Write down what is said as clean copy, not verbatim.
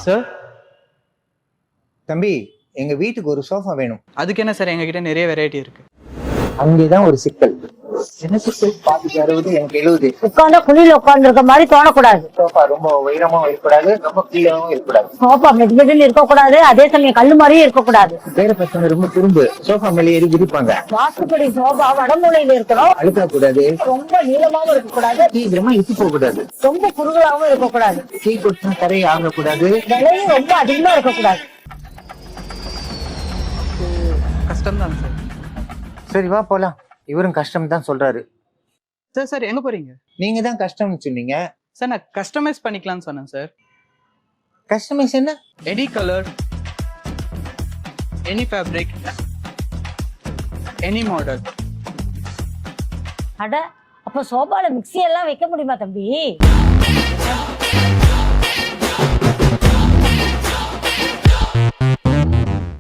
Sir, தம்பி, எங்க வீட்டுக்கு ஒரு சோஃபா வேணும். அதுக்கு என்ன சார், எங்ககிட்ட நிறைய வெரைட்டி இருக்கு. அங்கேதான் ஒரு சிக்கல். என்ன சிக்கல்? பாதிக்கு 60, எனக்கு 70. உட்கார்ந்தா குழியில உட்கார்ந்து இருக்க மாதிரி தோணக்கூடாது. சோஃபா ரொம்ப உயரமாவும் இருக்கக்கூடாது, ரொம்ப கீழவும் இருக்கக்கூடாது. சோஃபா மெதுமெதுன்னு இருக்கக்கூடாது, அதே சமயம் கல்லு மாதிரியும் இருக்கக்கூடாது. வேற பசங்க ரொம்ப துரும்பு சோஃபா மேலே ஏறி விரிப்பாங்க. வாஸ்துப்படி சோஃபா வடமூலையில இருக்கணும். அழுக்க கூடாது, ரொம்ப நீளமாவும் இருக்கக்கூடாது, சீக்கிரமா இட்டு போக கூடாது, ரொம்ப குறுகலாவும் இருக்கக்கூடாது, டீ குடிச்சா தரையை ஆகக்கூடாது, விலையும் ரொம்ப அதிகமா இருக்கக்கூடாது. கஷ்டம் தான் சார். சரி வா போலாம். இவரும் கஷ்டம் தான் சொல்றாரு. சார் சார் எங்க போறீங்க? நீங்க தான் கஷ்டம்னு சொன்னீங்க. சார், நான் கஸ்டமைஸ் பண்ணிக்கலாம்னு சொன்னேன் சார். கஸ்டமைஸ் என்ன? Any colour, any fabric, any model. அட, அப்ப சோஃபால மிக்ஸி எல்லாம் வைக்க முடியுமா தம்பி?